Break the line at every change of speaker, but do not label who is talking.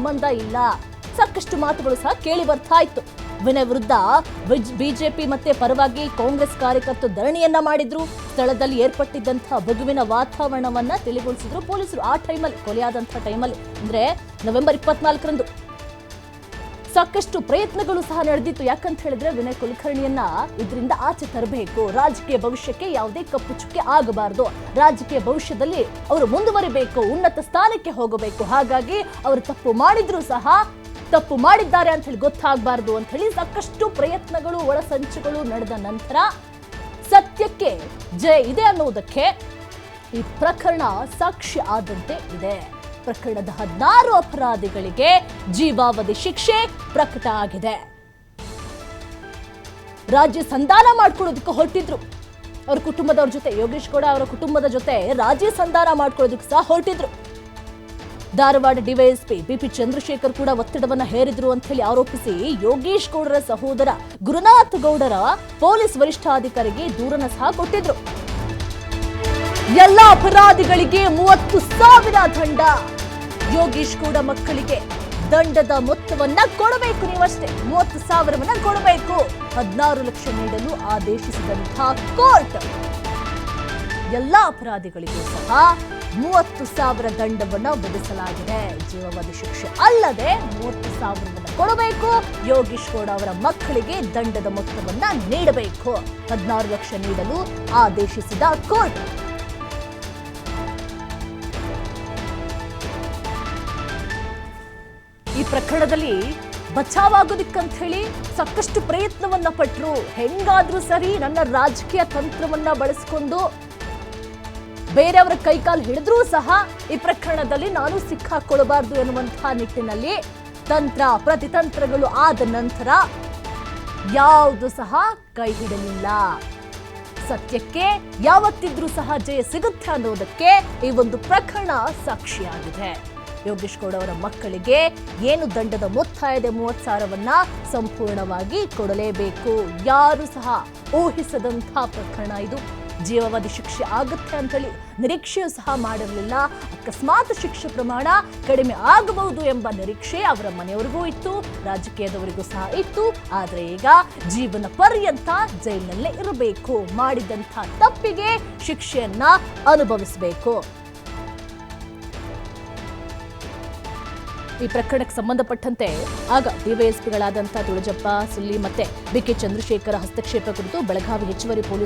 ಸಂಬಂಧ ಇಲ್ಲ. ಸಾಕಷ್ಟು ಮಾತುಗಳು ಸಹ ಕೇಳಿ ಬರ್ತಾ ಇತ್ತು. ವಿನಯ್ ವಿರುದ್ಧ ಬಿಜೆಪಿ ಮತ್ತೆ ಪರವಾಗಿ ಕಾಂಗ್ರೆಸ್ ಕಾರ್ಯಕರ್ತರು ಧರಣಿಯನ್ನ ಮಾಡಿದ್ರು. ಸ್ಥಳದಲ್ಲಿ ಏರ್ಪಟ್ಟಿದ್ದಂತಹ ಬಿಗುವಿನ ವಾತಾವರಣವನ್ನ ತಿಳಿಗೊಳಿಸಿದ್ರು ಪೊಲೀಸರು. ಆ ಟೈಮಲ್ಲಿ ಕೊಲೆಯಾದಂತಹ ಟೈಮಲ್ಲಿ ಅಂದ್ರೆ ನವೆಂಬರ್ 24ರಂದು ಸಾಕಷ್ಟು ಪ್ರಯತ್ನಗಳು ಸಹ ನಡೆದಿತ್ತು. ಯಾಕಂತ ಹೇಳಿದ್ರೆ ವಿನಯ್ ಕುಲಕರ್ಣಿಯನ್ನ ಇದರಿಂದ ಆಚೆ ತರಬೇಕು, ರಾಜಕೀಯ ಭವಿಷ್ಯಕ್ಕೆ ಯಾವುದೇ ಕಪ್ಪು ಚುಕ್ಕೆ ಆಗಬಾರದು, ರಾಜಕೀಯ ಭವಿಷ್ಯದಲ್ಲಿ ಅವರು ಮುಂದುವರಿಬೇಕು, ಉನ್ನತ ಸ್ಥಾನಕ್ಕೆ ಹೋಗಬೇಕು. ಹಾಗಾಗಿ ಅವರು ತಪ್ಪು ಮಾಡಿದ್ರು ಸಹ ತಪ್ಪು ಮಾಡಿದ್ದಾರೆ ಅಂತ ಹೇಳಿ ಗೊತ್ತಾಗಬಾರದು ಅಂತ ಹೇಳಿ ಸಾಕಷ್ಟು ಪ್ರಯತ್ನಗಳು ಒಳಸಂಚುಗಳು ನಡೆದ ನಂತರ ಸತ್ಯಕ್ಕೆ ಜಯ ಇದೆ ಅನ್ನೋದಕ್ಕೆ ಈ ಪ್ರಕರಣ ಸಾಕ್ಷಿ ಆದಂತೆ ಇದೆ. ಪ್ರಕರಣದ 16 ಅಪರಾಧಿಗಳಿಗೆ ಜೀವಾವಧಿ ಶಿಕ್ಷೆ ಪ್ರಕಟ ಆಗಿದೆ. ರಾಜ್ಯ ಸಂಧಾನ ಮಾಡ್ಕೊಳ್ಳೋದಕ್ಕೆ ಹೊರಟಿದ್ರು ಅವ್ರ ಕುಟುಂಬದವ್ರ ಜೊತೆ. ಯೋಗೇಶ್ ಗೌಡ ಅವರ ಕುಟುಂಬದ ಜೊತೆ ರಾಜ್ಯ ಸಂಧಾನ ಮಾಡ್ಕೊಳ್ಳೋದಕ್ಕೆ ಸಹ ಹೊರಟಿದ್ರು. ಧಾರವಾಡ ಡಿವೈಎಸ್ಪಿ ಬಿಪಿ ಚಂದ್ರಶೇಖರ್ ಕೂಡ ಒತ್ತಡವನ್ನ ಹೇರಿದ್ರು ಅಂತ ಹೇಳಿ ಆರೋಪಿಸಿ ಯೋಗೇಶ್ ಗೌಡರ ಸಹೋದರ ಗುರುನಾಥ್ ಗೌಡರ ಪೊಲೀಸ್ ವರಿಷ್ಠಾಧಿಕಾರಿಗೆ ದೂರನ್ನ ಸಹ ಕೊಟ್ಟಿದ್ರು. ಎಲ್ಲ ಅಪರಾಧಿಗಳಿಗೆ 30,000 ದಂಡ. ಯೋಗೇಶ್ ಗೌಡ ಮಕ್ಕಳಿಗೆ ದಂಡದ ಮೊತ್ತವನ್ನ ಕೊಡಬೇಕು, ನೀವಷ್ಟೇ 30,000ವನ್ನ ಕೊಡಬೇಕು. 16 ಲಕ್ಷ ನೀಡಲು ಆದೇಶಿಸಿದಂತಹ ಕೋರ್ಟ್ ಎಲ್ಲ ಅಪರಾಧಿಗಳಿಗೂ ಸಹ 30,000 ದಂಡವನ್ನ ವಿಧಿಸಲಾಗಿದೆ. ಜೀವಾವಧಿ ಶಿಕ್ಷೆ ಅಲ್ಲದೆ 30,000ವನ್ನ ಕೊಡಬೇಕು. ಯೋಗೇಶ್ ಗೌಡ ಅವರ ಮಕ್ಕಳಿಗೆ ದಂಡದ ಮೊತ್ತವನ್ನ ನೀಡಬೇಕು. 16 ಲಕ್ಷ ನೀಡಲು ಆದೇಶಿಸಿದ ಕೋರ್ಟ್. ಈ ಪ್ರಕರಣದಲ್ಲಿ ಬಚಾವಾಗೋದಿಕ್ಕಂತ ಹೇಳಿ ಸಾಕಷ್ಟು ಪ್ರಯತ್ನವನ್ನ ಪಟ್ರು. ಹೆಂಗಾದ್ರೂ ಸರಿ ನನ್ನ ರಾಜಕೀಯ ತಂತ್ರವನ್ನ ಬಳಸಿಕೊಂಡು ಬೇರೆಯವರ ಕೈಕಾಲು ಹಿಡಿದ್ರೂ ಸಹ ಈ ಪ್ರಕರಣದಲ್ಲಿ ನಾನು ಸಿಕ್ಕಾಕೊಳ್ಳಬಾರದು ಎನ್ನುವಂತಹ ನಿಟ್ಟಿನಲ್ಲಿ ತಂತ್ರ ಪ್ರತಿತಂತ್ರಗಳು ಆದ ನಂತರ ಯಾವುದು ಸಹ ಕೈ ಹಿಡಲಿಲ್ಲ. ಸತ್ಯಕ್ಕೆ ಯಾವತ್ತಿದ್ರೂ ಸಹ ಜಯ ಸಿಗುತ್ತೆ ಅನ್ನೋದಕ್ಕೆ ಈ ಒಂದು ಪ್ರಕರಣ ಸಾಕ್ಷಿಯಾಗಿದೆ. ಯೋಗೇಶ್ ಗೌಡ ಅವರ ಮಕ್ಕಳಿಗೆ ಏನು ದಂಡದ ಮೊತ್ತ ಇದೆ 30,000ವನ್ನ ಸಂಪೂರ್ಣವಾಗಿ ಕೊಡಲೇಬೇಕು. ಯಾರು ಸಹ ಊಹಿಸದಂತಹ ಪ್ರಕರಣ ಇದು. ಜೀವಾವಧಿ ಶಿಕ್ಷೆ ಆಗುತ್ತೆ ಅಂತ ಹೇಳಿ ನಿರೀಕ್ಷೆಯೂ ಸಹ ಮಾಡಿರಲಿಲ್ಲ. ಅಕಸ್ಮಾತ್ ಶಿಕ್ಷೆ ಪ್ರಮಾಣ ಕಡಿಮೆ ಆಗಬಹುದು ಎಂಬ ನಿರೀಕ್ಷೆ ಅವರ ಮನೆಯವರಿಗೂ ಇತ್ತು, ರಾಜಕೀಯದವರಿಗೂ ಸಹ ಇತ್ತು. ಆದ್ರೆ ಈಗ ಜೀವನ ಪರ್ಯಂತ ಜೈಲಿನಲ್ಲೇ ಇರಬೇಕು, ಮಾಡಿದಂಥ ತಪ್ಪಿಗೆ ಶಿಕ್ಷೆಯನ್ನ ಅನುಭವಿಸಬೇಕು. ಈ ಪ್ರಕರಣಕ್ಕೆ ಸಂಬಂಧಪಟ್ಟಂತೆ ಆಗ ಡಿವೈಎಸ್ಪಿಗಳಾದಂಥ ತುಳಜಪ್ಪ ಸುಲ್ಲಿ ಮತ್ತೆ ಬಿಕೆ ಚಂದ್ರಶೇಖರ ಹಸ್ತಕ್ಷೇಪ ಕುರಿತು ಬೆಳಗಾವಿ ಹೆಚ್ಚುವರಿ ಪೊಲೀಸ್